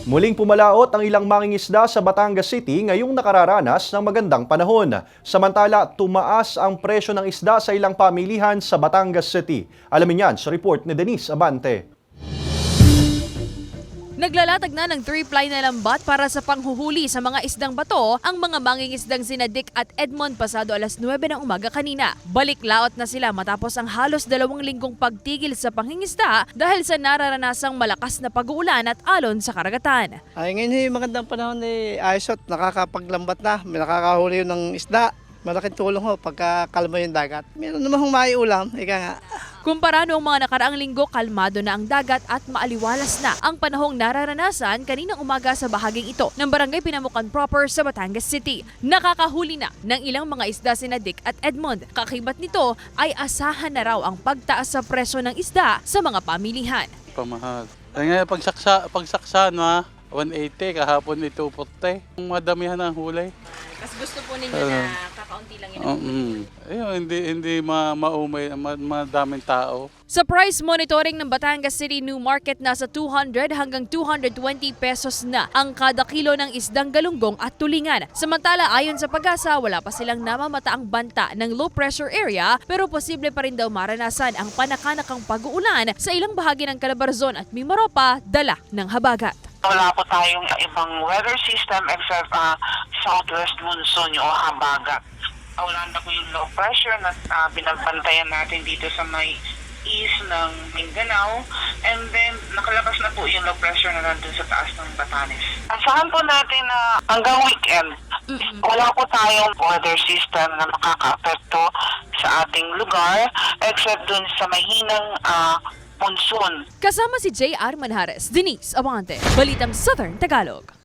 Muling pumalaot ang ilang mangingisda sa Batangas City ngayong nakararanas ng magandang panahon. Samantala, tumaas ang presyo ng isda sa ilang pamilihan sa Batangas City. Alamin yan sa report ni Denise Abante. Naglalatag na ng 3-ply na lambat para sa panghuhuli sa mga isdang bato ang mga mangingisdang sina Dick at Edmond pasado alas 9 ng umaga kanina. Balik-laot na sila matapos ang halos 2 linggong pagtigil sa pangingisda dahil sa nararanasang malakas na pag-uulan at alon sa karagatan. Ay, ngayon magandang panahon ni Aisot, nakakapaglambat na, may nakakahuli yun ng isda. Malaking tulong ho pagka kalma yung dagat. Meron naman hong maiulam, ika nga. Kumpara noong mga nakaraang linggo, kalmado na ang dagat at maaliwalas na ang panahong nararanasan kaninang umaga sa bahaging ito ng Barangay Pinamukan proper sa Batangas City. Nakakahuli na ng ilang mga isda sina Dick at Edmond. Kakibat nito ay asahan na raw ang pagtaas sa presyo ng isda sa mga pamilihan. Pamahal. Ay nga, pagsaksa na 180, kahapon 240. Madamihan ang hulay. Mas gusto po ninyo na kakaunti lang yun. Ayun, hindi maumay, madaming tao. Sa price monitoring ng Batangas City New Market, nasa 200 hanggang 220 pesos na ang kada kilo ng isdang galunggong at tulingan. Samantala, ayon sa Pag-asa, wala pa silang namamataang banta ng low pressure area pero posible pa rin daw maranasan ang panakanakang pag-uulan sa ilang bahagi ng Calabarzon at Mimaropa dala ng habagat. Wala po tayong ibang weather system except southwest monsoon o habagat. Wala na po yung low pressure na binagbantayan natin dito sa may east ng Mindanao, and then nakalabas na po yung low pressure na nandun sa taas ng Batanes. Asahan po natin na hanggang weekend, wala po tayong weather system na makaka-apekto sa ating lugar except dun sa mahinang monsoon. Kasama si J.R. Manjares, Denise Abante, Balitang Southern Tagalog.